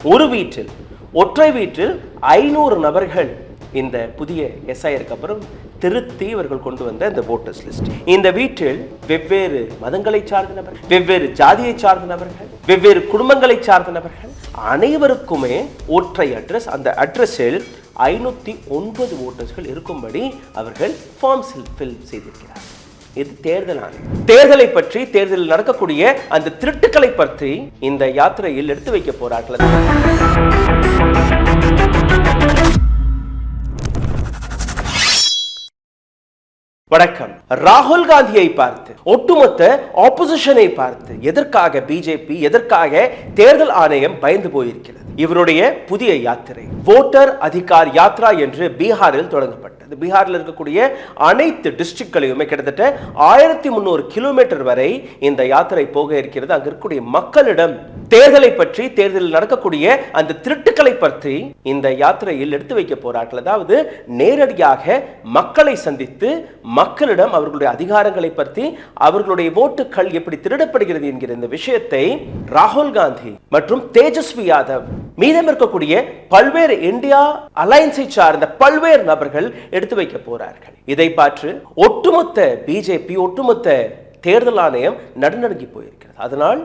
ஒரு வீட்டில் ஒற்றை வீட்டில் 500 நபர்கள் இந்த புதிய எஸ்ஐஆருக்கு அப்புறம் திருத்தி இவர்கள் கொண்டு வந்த இந்த ஓட்டர்ஸ் லிஸ்ட். இந்த வீட்டில் வெவ்வேறு மதங்களை சார்ந்த நபர்கள், வெவ்வேறு ஜாதியை சார்ந்த நபர்கள், வெவ்வேறு குடும்பங்களை சார்ந்த நபர்கள் அனைவருக்குமே ஒற்றை அட்ரஸ். அந்த அட்ரஸில் 509 ஓட்டர்ஸ்கள் இருக்கும்படி அவர்கள் ஃபார்ம்ஸ் ஃபில் செய்திருக்கிறார். இது தேர்தல் ஆணையம். தேர்தலை பற்றி, தேர்தலில் நடக்கக்கூடிய அந்த திருட்டுக்களை பற்றி இந்த யாத்திரையில் எடுத்து வைக்க போறார்கள். வணக்கம். ராகுல் காந்தியை பார்த்து, ஒட்டுமொத்த ஆப்போசிஷனை பார்த்து எதற்காக பிஜேபி, எதற்காக தேர்தல் ஆணையம் பயந்து போயிருக்கிறது? இவருடைய புதிய யாத்திரை வோட்டர் அதிகார் யாத்ரா என்று பீகாரில் தொடங்கப்பட்டது. பீகாரில் இருக்கக்கூடிய அனைத்து டிஸ்ட்ரிக்ட்களையுமே கிட்டத்தட்ட 1300 கிலோமீட்டர் வரை இந்த யாத்திரை போக இருக்கிறது. அங்க இருக்கக்கூடிய மக்களிடம் தேர்தலை பற்றி, தேர்தலில் நடக்கக்கூடிய அந்த திருட்டுக்களை பற்றி இந்த யாத்திரையில் எடுத்து வைக்க போறார்கள். அதாவது நேரடியாக மக்களை சந்தித்து மக்களிடம் அவர்களுடைய அதிகாரங்களை பற்றி, அவர்களுடைய ஓட்டுகள் எப்படி திருடப்படுகிறது என்கிற இந்த விஷயத்தை ராகுல் காந்தி மற்றும் தேஜஸ்வி யாதவ் மீதம் இருக்கக்கூடிய பல்வேறு இந்தியா அலையன்ஸை சார்ந்த பல்வேறு நபர்கள் எடுத்து வைக்க போறார்கள். இதை பார்த்து ஒட்டுமொத்த பிஜேபி, ஒட்டுமொத்த தேர்தல் ஆணையம் நடுநடுங்கி போயிருக்கிறது. அதனால்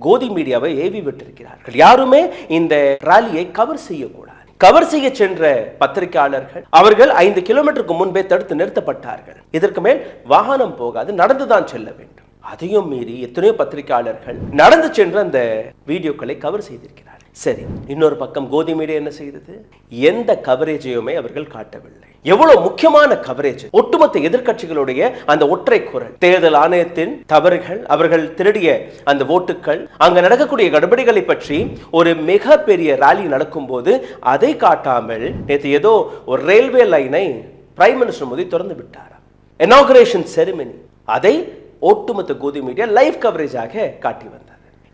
கோதி மீடியாவை ஏவி விட்டிருக்கிறார்கள். யாருமே இந்த ராலியை கவர் செய்யக்கூடாது. கவர் செய்ய சென்ற பத்திரிகையாளர்கள் அவர்கள் 5 கிலோமீட்டருக்கு முன்பே தடுத்து நிறுத்தப்பட்டார்கள். இதற்கு மேல் வாகனம் போகாது, நடந்துதான் செல்ல வேண்டும். அதையும் மீறி எத்தனையோ பத்திரிகையாளர்கள் நடந்து சென்று அந்த வீடியோக்களை கவர் செய்திருக்கிறார்கள். சரி, இன்னொரு பக்கம் கோதி மீடியா என்ன செய்தது? எந்த கவரேஜையுமே அவர்கள் காட்டவில்லை. எவ்வளவு முக்கியமான கவரேஜ்! ஒட்டுமொத்த எதிர்க்கட்சிகளுடைய அந்த ஒற்றை குரல், தேர்தல் ஆணையத்தின் தவறுகள், அவர்கள் திருடிய அந்த ஓட்டுகள், அங்க நடக்கக்கூடிய கடுபடிகளை பற்றி ஒரு மிக பெரிய ராலி நடக்கும் போது அதை காட்டாமல் நேற்று ஏதோ ஒரு ரயில்வே லைனை பிரைம் மினிஸ்டர் மோடி திறந்து விட்டார். இனாகுரேஷன் செரிமனி, அதை ஒட்டுமொத்த கோதி மீடியா லைவ் கவரேஜாக காட்டி வந்தது.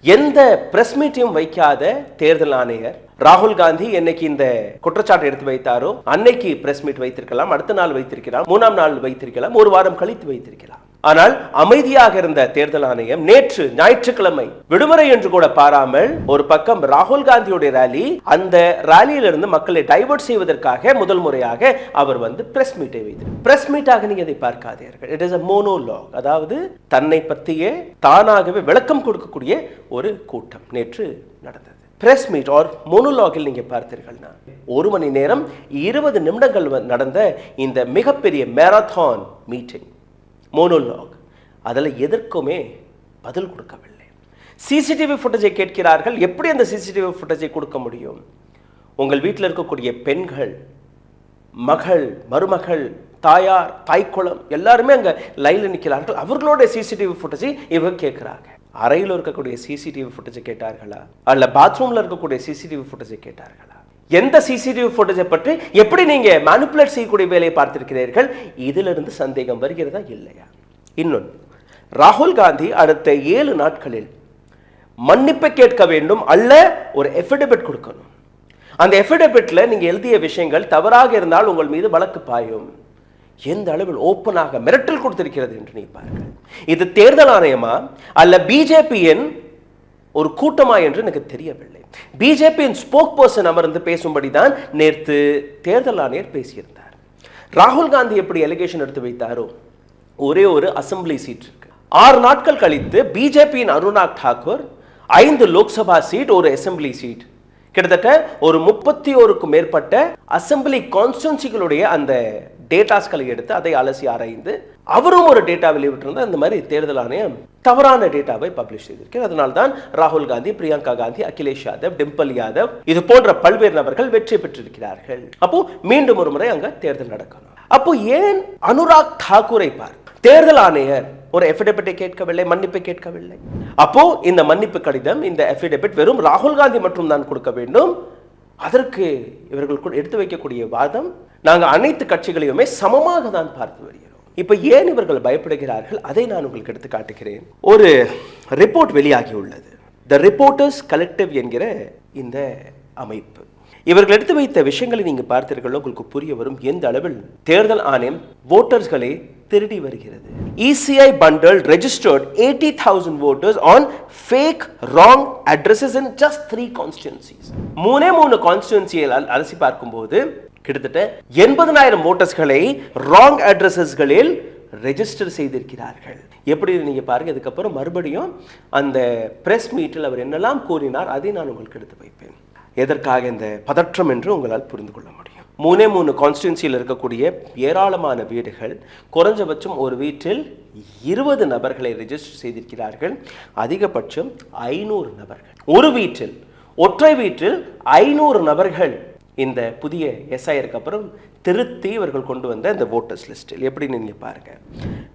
எந்த பிரஸ் மீட்டையும் வைக்காத தேர்தல் ஆணையர் ராகுல் காந்தி என்னைக்கு இந்த குற்றச்சாட்டை எடுத்து வைத்தாரோ அன்னைக்கு பிரஸ் மீட் வைத்திருக்கலாம், அடுத்த நாள் வைத்திருக்கலாம், 3ஆம் நாள் வைத்திருக்கலாம், ஒரு வாரம் கழித்து வைத்திருக்கலாம். ஆனால் அமைதியாக இருந்த தேர்தல் ஆணையம் நேற்று ஞாயிற்றுக்கிழமை விடுமுறை என்று கூட பாராமல் ஒரு பக்கம் ராகுல் காந்தியுடைய ராலி, அந்த ராலியிலிருந்து மக்களை டைவர்ட் செய்வதற்காக முதல் முறையாக அவர் வந்து பிரஸ் மீட்டை வைத்தார். பிரஸ் மீட்டாக நீங்க இதை பார்க்காதீர்கள். It is a monologue. அதாவது தன்னை பற்றியே தானாகவே விளக்கம் கொடுக்கக்கூடிய ஒரு கூட்டம் நேற்று நடந்தது. பிரஸ் மீட் ஆர் மோனோலாகில் நீங்க பார்த்தீர்கள்னா 1 மணி நேரம் 20 நிமிடங்கள் நடந்த இந்த மிகப்பெரிய மேரத்தான் மீட்டிங் மோனோலாக், அதில் எதற்குமே பதில் கொடுக்கவில்லை. சிசிடிவி ஃபுட்டேஜை கேட்கிறார்கள். எப்படி அந்த சிசிடிவி ஃபுட்டேஜை கொடுக்க முடியும்? உங்கள் வீட்டில் இருக்கக்கூடிய பெண்கள், மகள், மருமகள், தாயார், தாய்க்குளம் எல்லாருமே அங்கே லைனில் நிற்கிறார்கள். அவர்களோட சிசிடிவி ஃபுட்டேஜை இவங்க கேட்குறாங்க. அறையில் இருக்கக்கூடிய சிசிடிவி ஃபுட்டேஜை கேட்டார்களா, அல்ல பாத்ரூமில் இருக்கக்கூடிய சிசிடிவி ஃபுட்டேஜை கேட்டார்களா? எந்த சிசிடிவி ஃபுட்டேஜை பற்றி எப்படி நீங்க மேனிபுலேட் செய்யக்கூடிய வேலையை பார்த்திருக்கிறீர்கள்? இதிலிருந்து சந்தேகம் வருகிறதா இல்லையா? இன்னொன்று, ராகுல் காந்தி அடுத்த 7 நாட்களில் மன்னிப்பை கேட்க வேண்டும், அல்ல ஒரு எஃபிடவிட் கொடுக்கணும். அந்த எஃபிடவிட்ல நீங்க எழுதிய விஷயங்கள் தவறாக இருந்தால் உங்கள் மீது வழக்கு பாயும். எந்த அளவில் ஓப்பனாக மிரட்டல் கொடுத்திருக்கிறது என்று நீ பாருங்கள். இது தேர்தல் ஆணையமா அல்ல பிஜேபியின் ஒரு கூட்டமா என்று எனக்கு தெரியவில்லை. பிஜேபியின் ஸ்போக் பர்சன் அமர்ந்து பேசும்படிதான் நேற்று தேர்தல் ஆணையர் பேசியிருந்தார். ராகுல் காந்தி எப்படி அலிகேஷன் எடுத்து வைத்தாரோ, ஒரே ஒரு அசம்பிளி சீட் இருக்கு. 6 நாட்கள் கழித்து பிஜேபியின் அனுராக் தாக்கூர் 5 லோக்சபா சீட், ஒரு அசம்பிளி சீட், கிட்டத்தட்ட ஒரு 31க்கும் மேற்பட்ட அசம்பிளி கான்ஸ்டிட்யூன்சிகளுடைய அந்த டேட்டாஸ்களை எடுத்து அதை அலசி ஆராய்ந்து அவரும் ஒரு டேட்டா வெளியிட்டிருந்தார். அந்த மாதிரி தேர்தல் ஆணையம் தவறான டேட்டாவை பப்ளிஷ் செய்திருக்கிறது. அதனால்தான் ராகுல் காந்தி, பிரியங்கா காந்தி, அகிலேஷ் யாதவ், டிம்பிள் யாதவ் இது போன்ற பல்வேறு நபர்கள் வெற்றி பெற்றிருக்கிறார்கள். அப்போ மீண்டும் ஒரு முறை அங்க தேர்தல் நடக்கணும். அப்போ ஏன் அனுராக் தாக்கூரை பார் தேர்தல் ஆணையர் ஒரு எஃபிடவிட்டை கேட்கவில்லை, மன்னிப்பை கேட்கவில்லை? அப்போ இந்த மன்னிப்பு கடிதம், இந்த எஃபிடவிட் வெறும் ராகுல் காந்தி மட்டும் தான் கொடுக்க வேண்டும். அதற்கு இவர்கள் எடுத்து வைக்கக்கூடிய வாதம், நாங்கள் அனைத்து கட்சிகளையுமே சமமாக தான் பார்த்து வருகிறோம். இப்ப ஏன் இவர்கள் பயப்படுகிறார்கள்? அதை நான் உங்களுக்கு எடுத்து காட்டுகிறேன். ஒரு ரிப்போர்ட் வெளியாகி உள்ளது. த ரிப்போர்ட்டர்ஸ் கலெக்டிவ் என்கிற இந்த அமைப்பு. இவர்கள் எடுத்து வைத்த விஷயங்களை நீங்க பார்த்தீர்கள், உங்களுக்கு புரிய வரும் எந்த அளவில் தேர்தல் ஆணையம் வோட்டர்ஸ்களை திருடி வருகிறது. ECI bundle registered 80,000 voters on fake wrong addresses in just 3 constituencies. மூணு கான்ஸ்டிட்யூன்சியை அலசி பார்க்கும்போது கிட்டத்தட்ட 80,000 வோட்டர்ஸ்களை ராங் அட்ரஸஸ்களில் ரெஜிஸ்டர் செய்திருக்கிறார்கள். எப்படி நீங்க பாருங்க. இதுக்கப்புறம் மறுபடியும் அந்த பிரஸ் மீட்டில் அவர் என்னெல்லாம் கூறினார் அதை நான் உங்களுக்கு எடுத்து வைப்பேன். எதற்காக இந்த பதற்றம் என்று உங்களால் புரிந்து கொள்ள முடியும். மூணு கான்ஸ்டிட்யூன்சியில் இருக்கக்கூடிய ஏராளமான வீடுகள், குறைஞ்சபட்சம் ஒரு வீட்டில் 20 நபர்களை ரெஜிஸ்டர் செய்திருக்கிறார்கள். அதிகபட்சம் 500 நபர்கள் ஒரு வீட்டில், ஒற்றை வீட்டில் 500 நபர்கள் இந்த புதிய SIRக்கு அப்புறம் திருத்தி இவர்கள் கொண்டு வந்த இந்த வோட்டர்ஸ் லிஸ்டில் எப்படி நீங்க பாருங்க.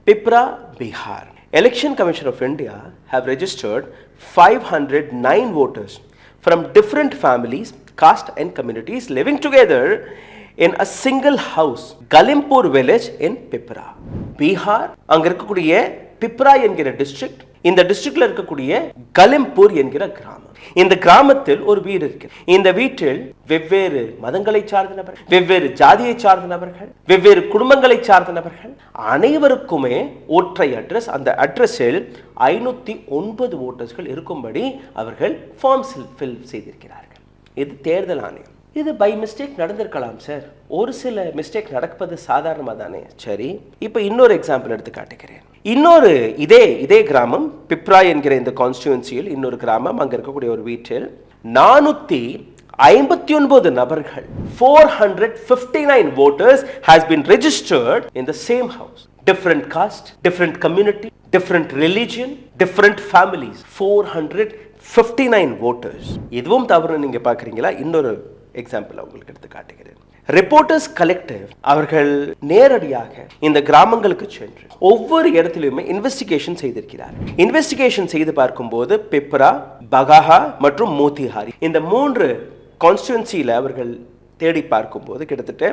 பிப்ரா, Bihar. Election Commission of India have registered 509 voters from different families, caste and communities living together in a single house, Galimpur village in Pipra. Bihar அங்க இருக்கக்கூடிய பிப்ரா என்கிற டிஸ்ட்ரிக்ட், இந்த டிஸ்ட்ரிக்ட்ல இருக்கக்கூடிய கலிம்பூர் என்கிற கிராமம். இந்த கிராமத்தில் ஒரு வீடு இருக்கு. இந்த வீட்டில் வெவ்வேறு மதங்களை சார்ந்த நபர்கள், வெவ்வேறு ஜாதியை சார்ந்த நபர்கள், வெவ்வேறு குடும்பங்களை சார்ந்த நபர்கள் அனைவருக்குமே ஒற்றை அட்ரஸ். அந்த அட்ரஸில் 509 ஓட்டர்ஸ்கள் இருக்கும்படி அவர்கள் ஃபார்ம்ஸ் ஃபில் செய்திருக்கிறார்கள். இது தேர்தல் ஆணையம். இது பை மிஸ்டேக் நடந்திருக்கலாம் சார். ஒரு சில மிஸ்டேக் நடப்பது சாதாரணமாக தானே. சரி, இப்போ இன்னொரு எக்ஸாம்பிள் எடுத்து காட்டுகிறேன். இன்னொரு இதே கிராமம் பிப்ரா என்கிற இந்த கான்ஸ்டிட்யூன்சியில் இன்னொரு கிராமம். அங்க இருக்கக்கூடிய ஒரு வீட்டில் 459 நபர்கள், 459 voters has been registered in the same house. Different caste, different community, different religion, different families. 459 voters. இதுவும் தவறு நீங்க பாக்குறீங்களா? இன்னொரு எக்ஸாம்பிள் உங்களுக்கு எடுத்து காட்டுகிறேன். ரிப்போர்ட்டர்ஸ் கலெக்டிவ் அவர்கள் நேரடியாக இந்த கிராமங்களுக்கு சென்று ஒவ்வொரு இடத்திலுமே இன்வெஸ்டிகேஷன் செய்திருக்கிறார். இன்வெஸ்டிகேஷன் செய்து பார்க்கும்போது பிப்ரா, பகாஹா மற்றும் மோத்திஹாரி இந்த 3 கான்ஸ்டிட்யூன்சியில் அவர்கள் தேடி பார்க்கும்போது கிட்டத்தட்ட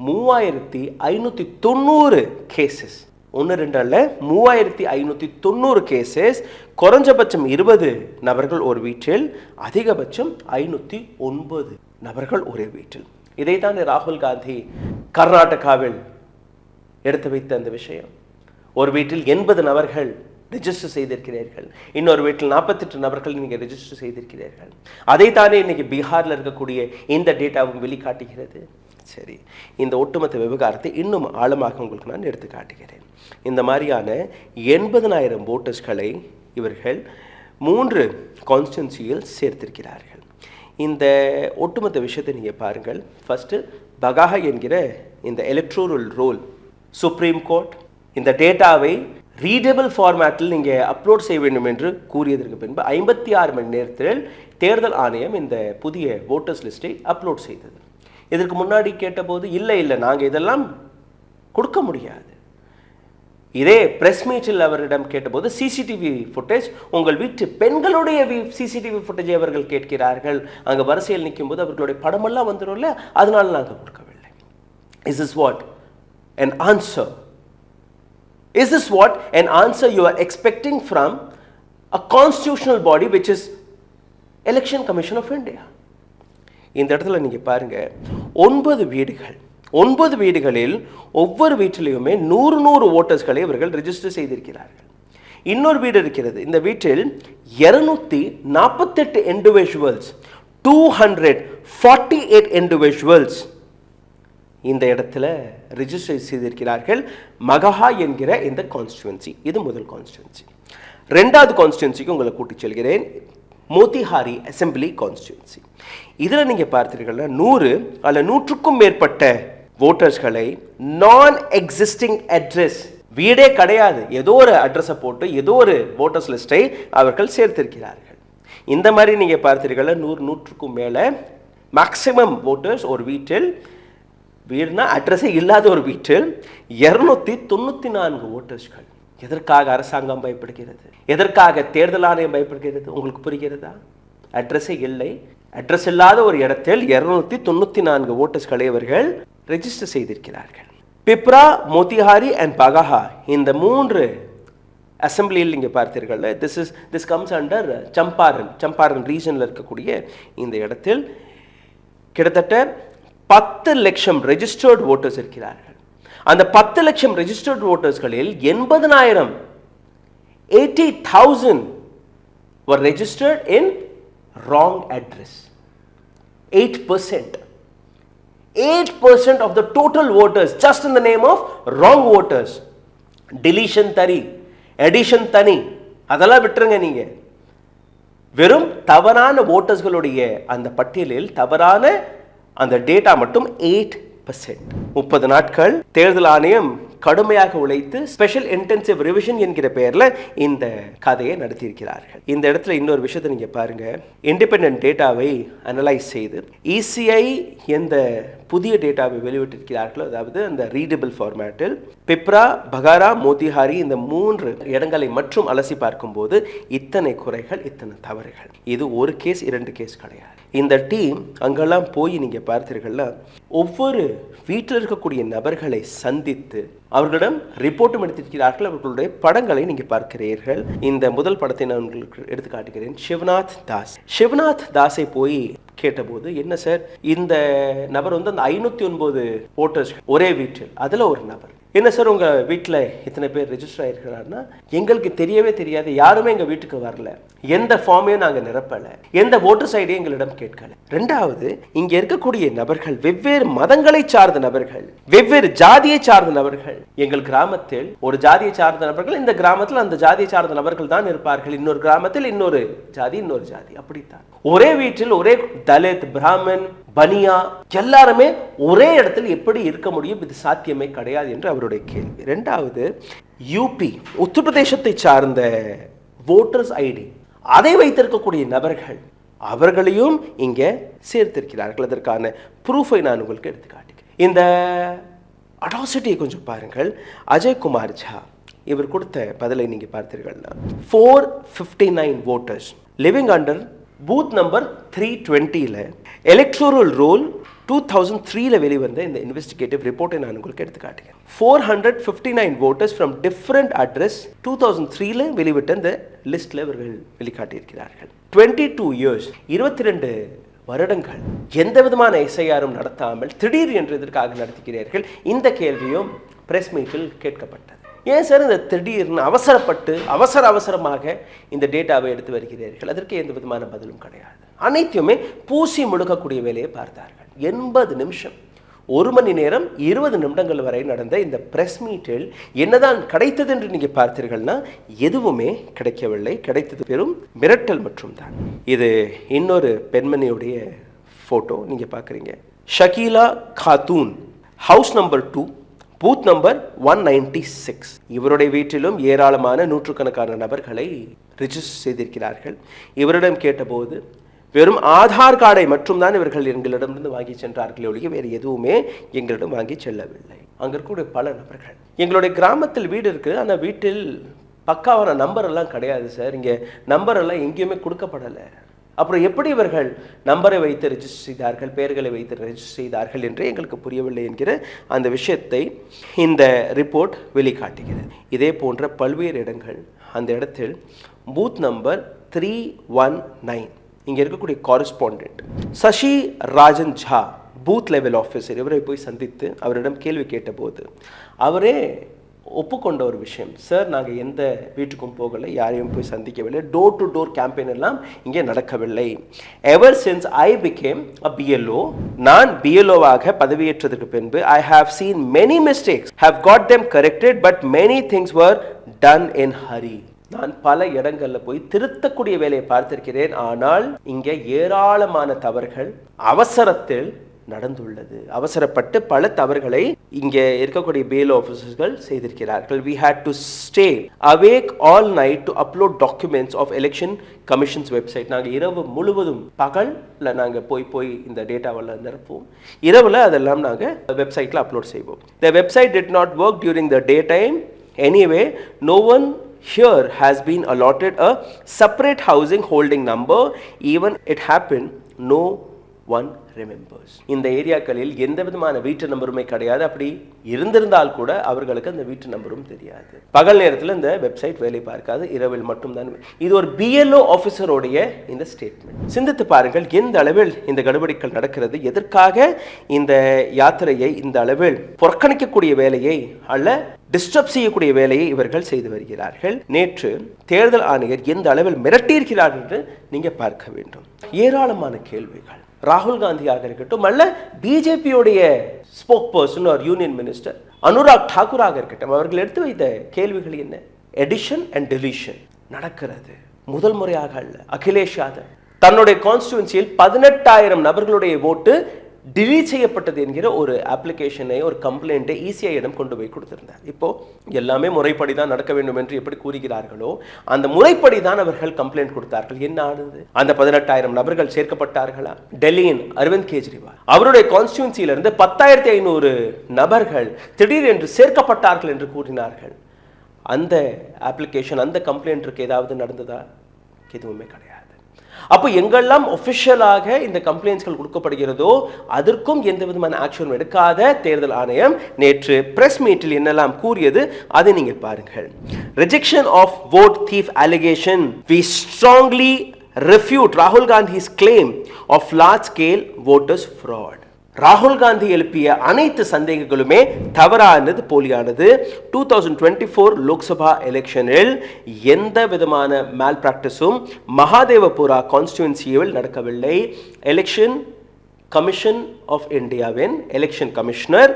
3590 கேசஸ், 1-2 அல்ல, 3590 கேசஸ். குறைஞ்சபட்சம் 20 நபர்கள் ஒரு வீட்டில், அதிகபட்சம் 509 நபர்கள் ஒரே வீட்டில். இதைத்தான் ராகுல் காந்தி கர்நாடகாவில் எடுத்து வைத்த அந்த விஷயம். ஒரு வீட்டில் 80 நபர்கள் ரெஜிஸ்டர் செய்திருக்கிறீர்கள், இன்னொரு வீட்டில் 48 நபர்கள் நீங்கள் ரெஜிஸ்டர் செய்திருக்கிறீர்கள். அதைத்தானே இன்னைக்கு பீகாரில் இருக்கக்கூடிய இந்த டேட்டாவும் வெளிக்காட்டுகிறது. சரி, இந்த ஒட்டுமொத்த விவகாரத்தை இன்னும் ஆழமாக உங்களுக்கு நான் எடுத்து காட்டுகிறேன். இந்த மாதிரியான 80,000 ஓட்டர்ஸ்களை இவர்கள் 3 கான்ஸ்டிட்யூன்சியில் சேர்த்திருக்கிறார்கள். இந்த ஒட்டுமொத்த விஷயத்தை நீங்கள் பாருங்கள். ஃபர்ஸ்ட் பகாஹா என்கிற இந்த எலக்ட்ரோரல் ரோல் சுப்ரீம் கோர்ட் இந்த டேட்டாவை ரீடபிள் ஃபார்மேட்டில் நீங்கள் அப்லோட் செய்ய வேண்டும் என்று கூறியதற்கு பின்பு 56 மணி நேரத்தில் தேர்தல் ஆணையம் இந்த புதிய வோட்டர்ஸ் லிஸ்ட்டை அப்லோட் செய்தது. இதற்கு முன்னாடி கேட்டபோது இல்லை நாங்கள் இதெல்லாம் கொடுக்க முடியாது. இதே பிரஸ் மீட்டில் அவரிடம் கேட்டபோது சிசிடிவி ஃபுட்டேஜ், உங்கள் வீட்டு பெண்களுடைய சிசிடிவி ஃபுட்டேஜை அவர்கள் கேட்கிறார்கள். அங்கே வரிசையில் நிற்கும் போது அவர்களுடைய படமெல்லாம் வந்துடும்ல, அதனால நாங்கள் கொடுக்கவில்லை. Is this what an answer? Is this what an answer you are expecting from a constitutional body which is Election Commission of India? இந்த இடத்துல நீங்க பாருங்க, 9 வீடுகளில் ஒவ்வொரு வீட்டிலையுமே 100 ஓட்டர்ஸ்களை இவர்கள் ரெஜிஸ்டர் செய்திருக்கிறார்கள். இன்னொரு வீடு இருக்கிறது. இந்த வீட்டில் 248 இண்டிவிஜுவல்ஸ், 248 இண்டிவிஜுவல்ஸ் இந்த இடத்துல ரெஜிஸ்டர் செய்திருக்கிறார்கள். மகஹா என்கிற இந்த கான்ஸ்டிட்யூன்சி. இது முதல் கான்ஸ்டிட்யூன்சி. 2வது கான்ஸ்டிட்யூன்சிக்கு உங்களை கூட்டிச் செல்கிறேன். Motihari assembly constituency. இதில் நீங்கள் பார்த்தீர்கள்னா 100 அல்ல 100க்கும் மேற்பட்ட ஓட்டர்ஸ்களை நான் எக்ஸிஸ்டிங் அட்ரஸ், வீடே கிடையாது, ஏதோ ஒரு அட்ரஸை போட்டு ஏதோ ஒரு ஓட்டர்ஸ் லிஸ்ட்டை அவர்கள் சேர்த்திருக்கிறார்கள். இந்த மாதிரி நீங்கள் பார்த்தீர்கள்னா 100க்கும் மேலே மேக்சிமம் ஓட்டர்ஸ் ஒரு வீட்டில், வீடுனா அட்ரஸே இல்லாத ஒரு வீட்டில் 294 ஓட்டர்ஸ்கள். எதற்காக அரசாங்கம் பயப்படுகிறது? எதற்காக தேர்தல் ஆணையம் பயப்படுகிறது? உங்களுக்கு புரிகிறதா? அட்ரஸே இல்லை, அட்ரஸ் இல்லாத ஒரு இடத்தில் 294 ஓட்டர்ஸ்களை அவர்கள் ரெஜிஸ்டர் செய்திருக்கிறார்கள். பிப்ரா, மோத்திஹாரி அண்ட் பகாஹா இந்த 3 அசம்பிளியில் நீங்கள் பார்த்தீர்கள். திஸ் கம்ஸ் அண்டர் சம்பாரன் ரீஜனில் இருக்கக்கூடிய இந்த இடத்தில் கிட்டத்தட்ட 10 லட்சம் ரெஜிஸ்டர்ட் ஓட்டர்ஸ் இருக்கிறார்கள். அந்த 10 லட்சம் registered ஓட்டர்ஸ்களில் 80,000 were registered in wrong address. 8% of the total voters, just in the name of wrong voters. Deletion தனி, addition தனி, அதெல்லாம் விட்டுருங்க. நீங்க வெறும் தவறான ஓட்டர்ஸ்களுடைய அந்த பட்டியலில் தவறான அந்த டேட்டா மட்டும் 8%. 30 நாட்கள் தேர்தல் ஆணையம் கடுமையாக உழைத்து ஸ்பெஷல் இன்டென்சிவ் ரிவிஷன் என்கிற பெயர்ல இந்த கதையை நடத்தியிருக்கிறார்கள். இந்த இடத்துல இன்னொரு விஷயத்தை நீங்க பாருங்க. இண்டிபெண்டன்ட் டேட்டாவை அனலைஸ் செய்து இசிஐ எந்த புதிய டேட்டாவை வெளியிட்டிருக்கிறார்களோ, அதாவது அந்த ரீடபிள் ஃபார்மேட்டில் பிப்ரா, பகாரா, மோத்திஹாரி இந்த 3 இடங்களை மற்றும் அலசி பார்க்கும்போது இத்தனை குறைகள், இத்தனை தவறுகள். இது ஒரு கேஸ் 2 கேஸ் கிடையாது. இந்த டீம் அங்கெல்லாம் போய் நீங்க பார்த்தீர்கள்னா ஒவ்வொரு வீட்டில் இருக்கக்கூடிய நபர்களை சந்தித்து அவர்களிடம் ரிப்போர்ட்டும் எடுத்திருக்கிறார்கள். அவர்களுடைய படங்களை நீங்க பார்க்கிறீர்கள். இந்த முதல் படத்தை நான் உங்களுக்கு எடுத்து காட்டுகிறேன். சிவநாத் தாஸை போய் கேட்டபோது, என்ன சார் இந்த நபர் வந்து அந்த 509 ஓட்டர்ஸ் ஒரே வீட்டில், அதுல ஒரு நபர், என்ன சார் உங்க வீட்டில் இத்தனை பேர் ரெஜிஸ்டர் ஆயிருக்கிறாருன்னா, எங்களுக்கு தெரியவே தெரியாது, யாருமே எங்க வீட்டுக்கு வரல, எந்த ஃபார்மையும் நாங்க நிரப்பல, எந்த ஓட்டர்ஸ் ஐடியும் எங்களிடம் கேட்கல. 2வது, இங்க இருக்கக்கூடிய நபர்கள் வெவ்வேறு மதங்களை சார்ந்த நபர்கள், வெவ்வேறு ஜாதியை சார்ந்த நபர்கள். எங்கள் கிராமத்தில் ஒரு ஜாதியை சார்ந்த நபர்கள், இந்த கிராமத்தில் அந்த ஜாதியை சார்ந்த நபர்கள் தான் இருப்பார்கள், இன்னொரு கிராமத்தில் இன்னொரு ஜாதி, அப்படித்தான். ஒரே வீட்டில் ஒரே தலித், பிராமன், பனியா எல்லாருமே ஒரே இடத்தில் எப்படி இருக்க முடியும்? இது சாத்தியமே கிடையாது என்று அவருடைய கேள்வி. 2வது, யூபி உத்தரப்பிரதேசத்தை சார்ந்த ஓட்டர்ஸ் ஐடி அதை வைத்திருக்கக்கூடிய நபர்கள், அவர்களையும் இங்க சேர்த்திருக்கிறார்கள். அதற்கான ப்ரூஃபை நான் உங்களுக்கு எடுத்து காட்டுகிறேன். இந்த அட்ராசிட்டியை கொஞ்சம் பாருங்கள். அஜய்குமார் ஜா இவர் கொடுத்த பதிலை நீங்க பார்த்தீர்கள்னா, 459 voters living under booth number 320ல எலக்ட்ரோரல் ரோல் 2003ல வெளிவந்த இந்த இன்வெஸ்டிகேட்டிவ் ரிப்போர்ட்டை நான் உங்களுக்கு எடுத்து காட்டுகிறேன். 459 voters from different address 2003ல வெளிவிட்ட இந்த லிஸ்ட்ல இவர்கள் வெளிக்காட்டியிருக்கிறார்கள். 22 years 22 வருடங்கள் எந்த விதமான எஸ்ஐஆரும் நடத்தாமல் திடீர் என்று இதற்காக நடத்துகிறீர்கள். இந்த கேள்வியும் பிரஸ் மீட்டில் கேட்கப்பட்டது. ஏன் சார் இந்த திடீர்னு அவசரப்பட்டு அவசரமாக இந்த டேட்டாவை எடுத்து வருகிறீர்கள்? அதற்கு எந்த விதமான பதிலும் கிடையாது. அனைத்தையுமே பூசி முழுக்கக்கூடிய வேலையை பார்த்தார்கள். 80 நிமிஷம், 1 மணி நேரம் 20 நிமிடங்கள் வரை நடந்த இந்த பிரஸ் மீட்டில் என்னதான் கிடைத்தது என்று நீங்க பார்த்தீர்கள்னா, எதுவுமே கிடைக்கவில்லை. கிடைத்தது பெரும் மிரட்டல் மற்றும் தான். இது இன்னொரு பெண்மணியுடைய போட்டோ நீங்க பார்க்குறீங்க. Shakeela Khatoon, house number 2, booth number 196. இவருடைய வீட்டிலும் ஏராளமான நூற்றுக்கணக்கான நபர்களை ரிஜிஸ்டர் செய்திருக்கிறார்கள். இவரிடம் கேட்டபோது வெறும் ஆதார் கார்டை மட்டும் தான் இவர்கள் எங்களிடமிருந்து வாங்கி சென்றார்கள் ஒழிய வேறு எதுவுமே எங்களிடம் வாங்கி செல்லவில்லை. அங்கே இருக்கக்கூடிய பல நபர்கள், எங்களுடைய கிராமத்தில் வீடு இருக்கு, ஆனால் வீட்டில் பக்காவான நம்பர் எல்லாம் கிடையாது சார், இங்கே நம்பர் எல்லாம் எங்கேயுமே கொடுக்கப்படலை, அப்புறம் எப்படி இவர்கள் நம்பரை வைத்து ரெஜிஸ்டர் செய்தார்கள், பெயர்களை வைத்து ரெஜிஸ்டர் செய்தார்கள் என்று எங்களுக்கு புரியவில்லை என்கிற அந்த விஷயத்தை இந்த ரிப்போர்ட் வெளிக்காட்டுகிறது. இதே போன்ற பல்வேறு இடங்கள், அந்த இடத்தில் பூத் நம்பர் 319 இங்கே இருக்கக்கூடிய காரஸ்பாண்டன்ட் சசி ராஜன் ஜா, பூத் லெவல் ஆஃபீஸர், இவரை போய் சந்தித்து அவரிடம் கேள்வி கேட்டபோது அவரே ஒப்புக்கொண்ட ஒரு விஷயம், சார் நாங்கள் எந்த வீட்டுக்கும் போகலை, யாரையும் போய் சந்திக்கவில்லை, டோர் டு டோர் கேம்பெயின் எல்லாம் இங்கே நடக்கவில்லை. Ever since I became a BLO, நான் பிஎல்ஓவாக பதவியேற்றதுக்கு பின்பு I have seen many mistakes, how got them corrected, but many things were done in hurry. நான் பல இடங்களில் போய் திருத்தக்கூடிய வேலையை பார்த்திருக்கிறேன், ஆனால் இங்கே ஏராளமான தவறுகள் அவசரத்தில் நடந்துள்ளது. அவசரப்பட்டு பல தவறுகளை இங்கே இருக்கக்கூடிய பிஎல்ஓ ஆஃபீஸர்கள் செய்திருக்கிறார்கள். We had to stay awake all night to upload documents of election commission's website. நாங்கள் இரவு முழுவதும், பகல்ல நாங்கள் போய் இந்த டேட்டாவெல்லாம் நிரப்புவோம், இரவுல அதெல்லாம் நாங்கள் வெப்சைட்ல அப்லோட் செய்வோம். The website did not work during the daytime anyway. No one here has been allotted a separate housing holding number. Even it happened, no one remembers. இந்த ஏரியாக்களில் எந்த விதமான வீட்டு நம்பருமே கிடையாது. அப்படி இருந்திருந்தால் கூட அவர்களுக்கு அந்த வீட்டு நம்பரும் தெரியாது. பகல் நேரத்தில் இந்த வெப்சைட் வேலை பார்க்காது, இரவில் மட்டும்தான். இது ஒரு BLO ஆஃபீஸருடைய இந்த ஸ்டேட்மெண்ட். சிந்தித்து பாருங்கள், எந்த அளவில் இந்த கடுபிடிகள் நடக்கிறது, எதற்காக இந்த யாத்திரையை இந்த அளவில் புறக்கணிக்கக்கூடிய வேலையை அல்ல டிஸ்டர்ப் செய்யக்கூடிய வேலையை இவர்கள் செய்து வருகிறார்கள். நேற்று தேர்தல் ஆணையர் எந்த அளவில் மிரட்டியிருக்கிறார் என்று நீங்க பார்க்க வேண்டும். ஏராளமான கேள்விகள். ராகுல் காந்தியாக இருக்கட்டும் அல்ல பிஜேபியோடைய ஸ்போக் பர்சன் ஒரு யூனியன் மினிஸ்டர் அனுராக் தாக்கூராக இருக்கட்டும், அவர்கள் எடுத்து வைத்த கேள்விகள் என்ன? எடிஷன் அண்ட் டெலிஷன் நடக்கிறது முதல் முறையாக அல்ல. அகிலேஷ் யாதவ் தன்னுடைய கான்ஸ்டிடுவன்சியில் 18,000 நபர்களுடைய ஓட்டு டிலீட் செய்யப்பட்டது என்கிற ஒரு அப்ளிகேஷனை, ஒரு கம்ப்ளைண்ட்டை ECIயிடம் கொண்டு போய் கொடுத்திருந்தார். இப்போ எல்லாமே முறைப்படி தான் நடக்க வேண்டும் என்று எப்படி கூறுகிறார்களோ அந்த முறைப்படி தான் அவர்கள் கம்ப்ளைண்ட் கொடுத்தார்கள். என்ன ஆனது? அந்த 18,000 நபர்கள் சேர்க்கப்பட்டார்களா? டெல்லியின் அரவிந்த் கெஜ்ரிவால் அவருடைய கான்ஸ்டிடுவன்சியிலிருந்து 10,500 நபர்கள் திடீரென்று சேர்க்கப்பட்டார்கள் என்று கூறினார்கள். அந்த அப்ளிகேஷன், அந்த கம்ப்ளைண்ட்டுக்கு ஏதாவது நடந்ததா? எதுவுமே கிடையாது. அப்போ எங்கெல்லாம் ஒபிஷியலாக இந்த கம்ப்ளைண்ட்ஸ்கள் கொடுக்கப்படுகிறதோ அதற்கும் எந்த விதமான ஆக்ஷன் எடுக்காத தேர்தல் ஆணையம் நேற்று பிரஸ் மீட்டில் என்னெல்லாம் கூறியது அதை நீங்க பாருங்கள். Rejection of vote thief allegation. We strongly refute Rahul Gandhi's claim of large scale voters fraud. ராகுல் காந்தி எழுப்பிய அனைத்து சந்தேகங்களுமே தவறானது, போலியானது. 2024 லோக்சபா எலெக்ஷனில் எந்த விதமான மேல் பிராக்டிஸும் மகாதேவபுரா கான்ஸ்டிடுவன்சியில் நடக்கவில்லை. எலெக்ஷன் கமிஷன் ஆஃப் இந்தியாவின் எலெக்ஷன் கமிஷனர்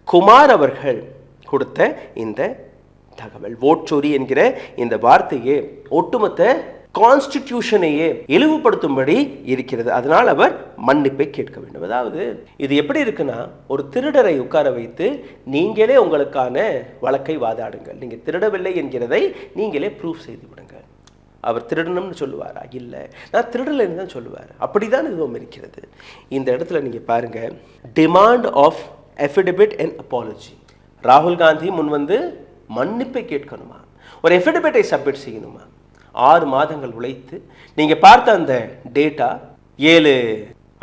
குமார் அவர்கள் கொடுத்த இந்த தகவல். ஓட் சோரி என்கிற இந்த வார்த்தையே ஒட்டுமொத்த கான்ஸ்டிடியூஷனையே இழிவுபடுத்தும்படி இருக்கிறது. அதனால் அவர் மன்னிப்பை கேட்க வேண்டும். அதாவது இது எப்படி இருக்குன்னா, ஒரு திருடரை உட்கார வைத்து நீங்களே உங்களுக்கான வழக்கை வாதாடுங்கள், நீங்க திருடவில்லை என்கிறதை நீங்களே ப்ரூவ் செய்து விடுங்கள். அவர் திருடணும்னு சொல்லுவாரா? இல்லை, நான் திருடலைன்னு தான் சொல்லுவார். அப்படிதான் இதுவும் இருக்கிறது. இந்த இடத்துல நீங்க பாருங்க, டிமாண்ட் ஆஃப் எஃபிடபிட் அண்ட் அப்பாலஜி. ராகுல் காந்தி முன் வந்து மன்னிப்பை கேட்கணுமா, ஒரு எஃபிடபிட்டை சப்மிட் செய்யணுமா? 6 மாதங்கள் உழைத்து நீங்க பார்த்த அந்த டேட்டா, 7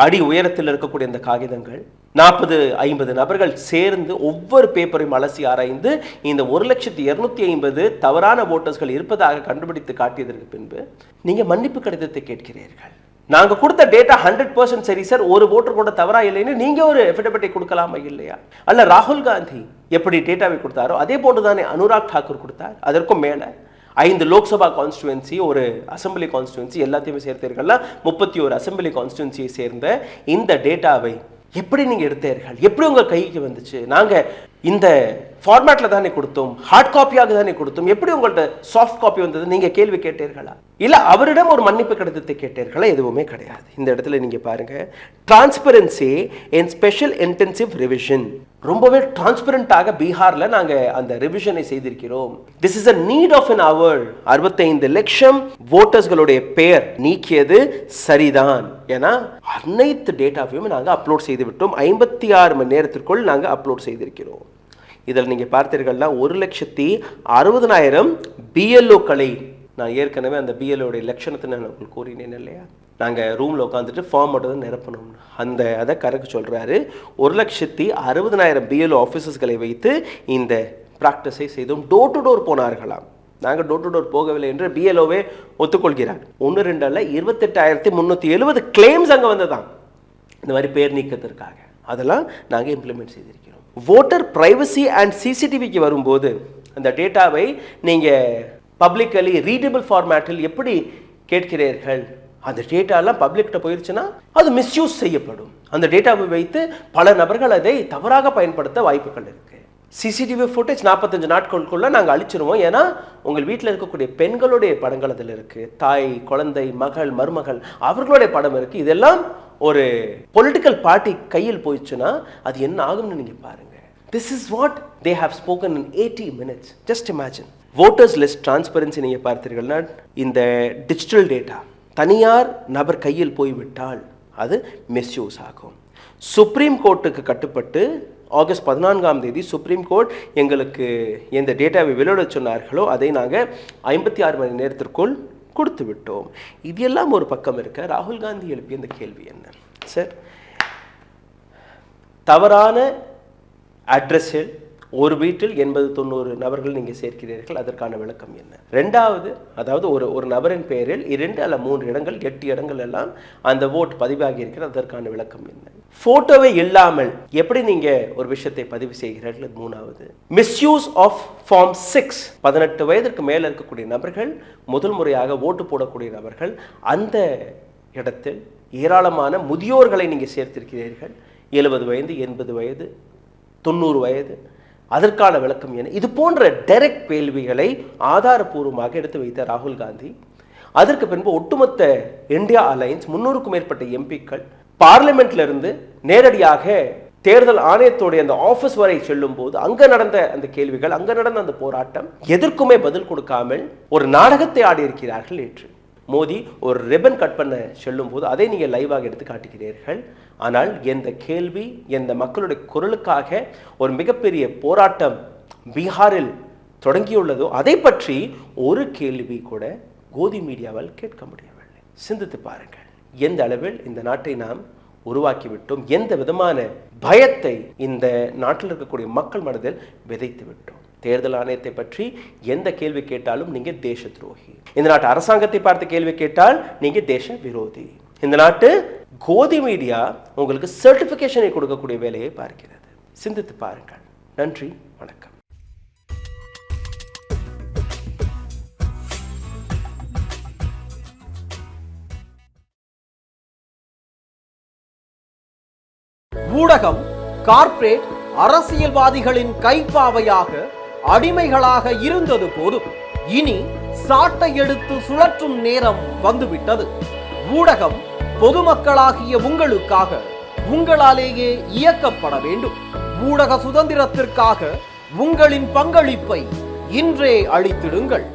அடி உயரத்தில் இருக்கக்கூடிய அந்த காகிதங்கள், 40-50 நபர்கள் சேர்ந்து ஒவ்வொரு பேப்பரையும் அலசி ஆராய்ந்து இந்த 1,250,000 தவறான ஓட்டர்ஸ்கள் இருப்பதாக கண்டுபிடித்து காட்டியதற்கு பின்பு நீங்க மன்னிப்பு கடிதத்தை கேட்கிறீர்கள். நாங்க கொடுத்த டேட்டா 100% சரி சார், ஒரு ஓட்டர் கூட தவறா இல்லைன்னு நீங்க ஒரு எஃபிடபிட்டை கொடுக்கலாமா இல்லையா? அல்ல ராகுல் காந்தி எப்படி டேட்டாவை கொடுத்தாரோ அதே போட்டுதானே அனுராக் தாக்கூர் கொடுத்தார். அதற்கும் மேல 5 லோக்சபா கான்ஸ்டிடுவன்சி, ஒரு அசம்பிளி கான்ஸ்டிடுவன்சி, எல்லாத்தையுமே சேர்த்தீர்கள்னா 31 அசம்பிளி கான்ஸ்டிடுவன்சியை சேர்ந்த இந்த டேட்டாவை எப்படி நீங்க எடுத்தீர்கள்? எப்படி உங்க கைக்கு வந்துச்சு? நாங்க இந்த ஃபார்மேட்ல தானே கொடுத்தோம், ஹார்ட் காப்பியாக தானே கொடுத்தோம், எப்படி உங்கள்ட்ட சாஃப்ட் காப்பி வந்தது? நீங்க கேள்வி கேட்டீர்களா? இல்ல அவரிடம் ஒரு மன்னிப்பு கடிதத்தை கேட்டீர்களா? எதுவுமே கிடையாது. இந்த இடத்துல நீங்க பாருங்க, transparency and special intensive revision. ரொம்பவே டிரான்ஸ்பரண்டாக பீகார்ல நாங்க அந்த ரிவிஷனை செய்திருக்கிறோம். This is a need of an hour. 65 லட்சம் வோட்டர்ஸ்களுடைய பெயர் நீக்கியது சரிதான். ஏன்னா அனைத்து டேட்டாவையும் நாங்க அப்லோட் செய்து விட்டோம். 56 மணி நேரத்திற்குள் நாங்க அப்லோட் செய்திருக்கிறோம். இதில் நீங்க பார்த்தீர்கள்னா 1,60,000 BLOக்களை, நான் ஏற்கனவே அந்த BLOடைய லட்சணத்தை நான் உங்களுக்கு கூறினேன் இல்லையா? நாங்கள் ரூமில் உட்காந்துட்டு ஃபார்ம் மட்டும் தான் நிரப்பணும். அதை கரெக்ட் சொல்கிறாரு. 1,60,000 BLO ஆஃபீஸர்ஸ்களை வைத்து இந்த ப்ராக்டிஸை செய்தோம். டோர் டு டோர் போனார்களாம். நாங்கள் டோர் டு டோர் போகவில்லை என்று BLOவே ஒத்துக்கொள்கிறார். 1-2 அல்ல, 28,370 கிளைம்ஸ் அங்கே வந்ததான் இந்த மாதிரி பேர் நீக்கத்திற்காக. அதெல்லாம் நாங்கள் இம்ப்ளிமெண்ட் செய்திருக்கிறோம். voter privacy and CCTVக்கு வரும்போது அந்த டேட்டாவை நீங்கள் பப்ளிக்கலி ரீடபிள் ஃபார்மேட்டில் எப்படி கேட்கிறீர்கள்? அந்த டேட்டாலாம் பப்ளிக்கிட்ட போயிருச்சுன்னா அது மிஸ்யூஸ் செய்யப்படும். அந்த டேட்டாவை வைத்து பல நபர்கள் அதை தவறாக பயன்படுத்த வாய்ப்புகள் இருக்கு. சிசிடிவி ஃபுட்டேஜ் 45 நாட்களுக்குள்ள நாங்கள் அழிச்சிருவோம். ஏன்னா உங்கள் வீட்டில் இருக்கக்கூடிய பெண்களுடைய படங்கள் அதில் இருக்கு, தாய், குழந்தை, மகள், மருமகள், அவர்களுடைய படம் இருக்கு. இதெல்லாம் ஒரு பொலிட்டிக்கல் பார்ட்டி கையில் போயிடுச்சுன்னா அது என்ன ஆகும்னு நீங்க பாருங்க. This is what they have spoken in 80 minutes. Just imagine. Voters list transparency நீங்க பார்த்தீர்கள்னா இந்த டிஜிட்டல் டேட்டா தனியார் நபர் கையில் போய்விட்டால் அது மிஸ்யூஸ் ஆகும். சுப்ரீம் கோர்ட்டுக்கு கட்டுப்பட்டு ஆகஸ்ட் 14ஆம் தேதி சுப்ரீம் கோர்ட் எங்களுக்கு எந்த டேட்டாவை வெளியிட சொன்னார்களோ அதை நாங்கள் 56 மணி நேரத்திற்குள் கொடுத்து விட்டோம். இது எல்லாம் ஒரு பக்கம் இருக்க, ராகுல் காந்தி எழுப்பிய இந்த கேள்வி என்ன சார்? தவறான அட்ரஸில் ஒரு வீட்டில் 80-90 நபர்கள் நீங்கள் சேர்க்கிறீர்கள், அதற்கான விளக்கம் என்ன? ரெண்டாவது, அதாவது ஒரு நபரின் பெயரில் 2 அல்ல 3 இடங்கள் 8 இடங்கள் எல்லாம் அந்த ஓட் பதிவாகி இருக்கிறது, அதற்கான விளக்கம் என்ன? போட்டோவை இல்லாமல் எப்படி நீங்க ஒரு விஷயத்தை பதிவு செய்கிறீர்கள்? மூணாவது, மிஸ்யூஸ் ஆஃப் ஃபார்ம் 6, 18 வயதிற்கு மேல இருக்கக்கூடிய நபர்கள், முதல் முறையாக ஓட்டு போடக்கூடிய நபர்கள், அந்த இடத்தில் ஏராளமான முதியோர்களை நீங்க சேர்த்திருக்கிறீர்கள், 70 வயது 80 வயது 90 வயது, அதற்கான விளக்கம் என்ன? இது போன்ற டைரக்ட் கேள்விகளை ஆதாரபூர்வமாக எடுத்து வைத்த ராகுல் காந்தி, அதற்கு பின்பு ஒட்டுமொத்த இந்தியா அலையன்ஸ் 300க்கும் மேற்பட்ட எம்பிக்கள் பார்லிமெண்ட்ல இருந்து நேரடியாக தேர்தல் ஆணையத்துடைய அந்த ஆபீஸ் வரை செல்லும் போது அங்க நடந்த அந்த கேள்விகள், அங்க நடந்த அந்த போராட்டம், எதற்குமே பதில் கொடுக்காமல் ஒரு நாடகத்தை ஆடி இருக்கிறார்கள். நேற்று மோடி ஒரு ரிப்பன் கட் பண்ண செல்லும் போது அதை நீங்க லைவாக எடுத்து காட்டுகிறீர்கள். ஆனால் எந்த கேள்வி, எந்த மக்களுடைய குரலுக்காக ஒரு மிகப்பெரிய போராட்டம் பீகாரில் தொடங்கியுள்ளதோ அதை பற்றி ஒரு கேள்வி கூட கோதி மீடியாவால் கேட்க முடியவில்லை. சிந்தித்து பாருங்கள், எந்த அளவில் இந்த நாட்டை நாம் உருவாக்கிவிட்டோம், எந்த விதமான பயத்தை இந்த நாட்டில் இருக்கக்கூடிய மக்கள் மனதில் விதைத்து விட்டோம். தேர்தல் ஆணையத்தை பற்றி எந்த கேள்வி கேட்டாலும் நீங்க தேச துரோகி, இந்த நாட்டு அரசாங்கத்தை பார்த்து கேள்வி கேட்டால் நீங்க தேச விரோதி. இந்த நாட்டு கோதி மீடியா உங்களுக்கு சர்டிபிகேஷனை கொடுக்கக்கூடிய வேலையை பார்க்கிறது. சிந்தித்து பாருங்கள். நன்றி, வணக்கம். ஊடகம் கார்ப்பரேட் அரசியல்வாதிகளின் கைப்பாவையாக அடிமைகளாக இருந்தது போதும், இனி சாட்டை எடுத்து சுழற்றும் நேரம் வந்துவிட்டது. ஊடகம் பொதுமக்களாகிய உங்களுக்காக, உங்களாலேயே இயக்கப்பட வேண்டும். ஊடக சுதந்திரத்திற்காக உங்களின் பங்களிப்பை இன்றே அளித்திடுங்கள்.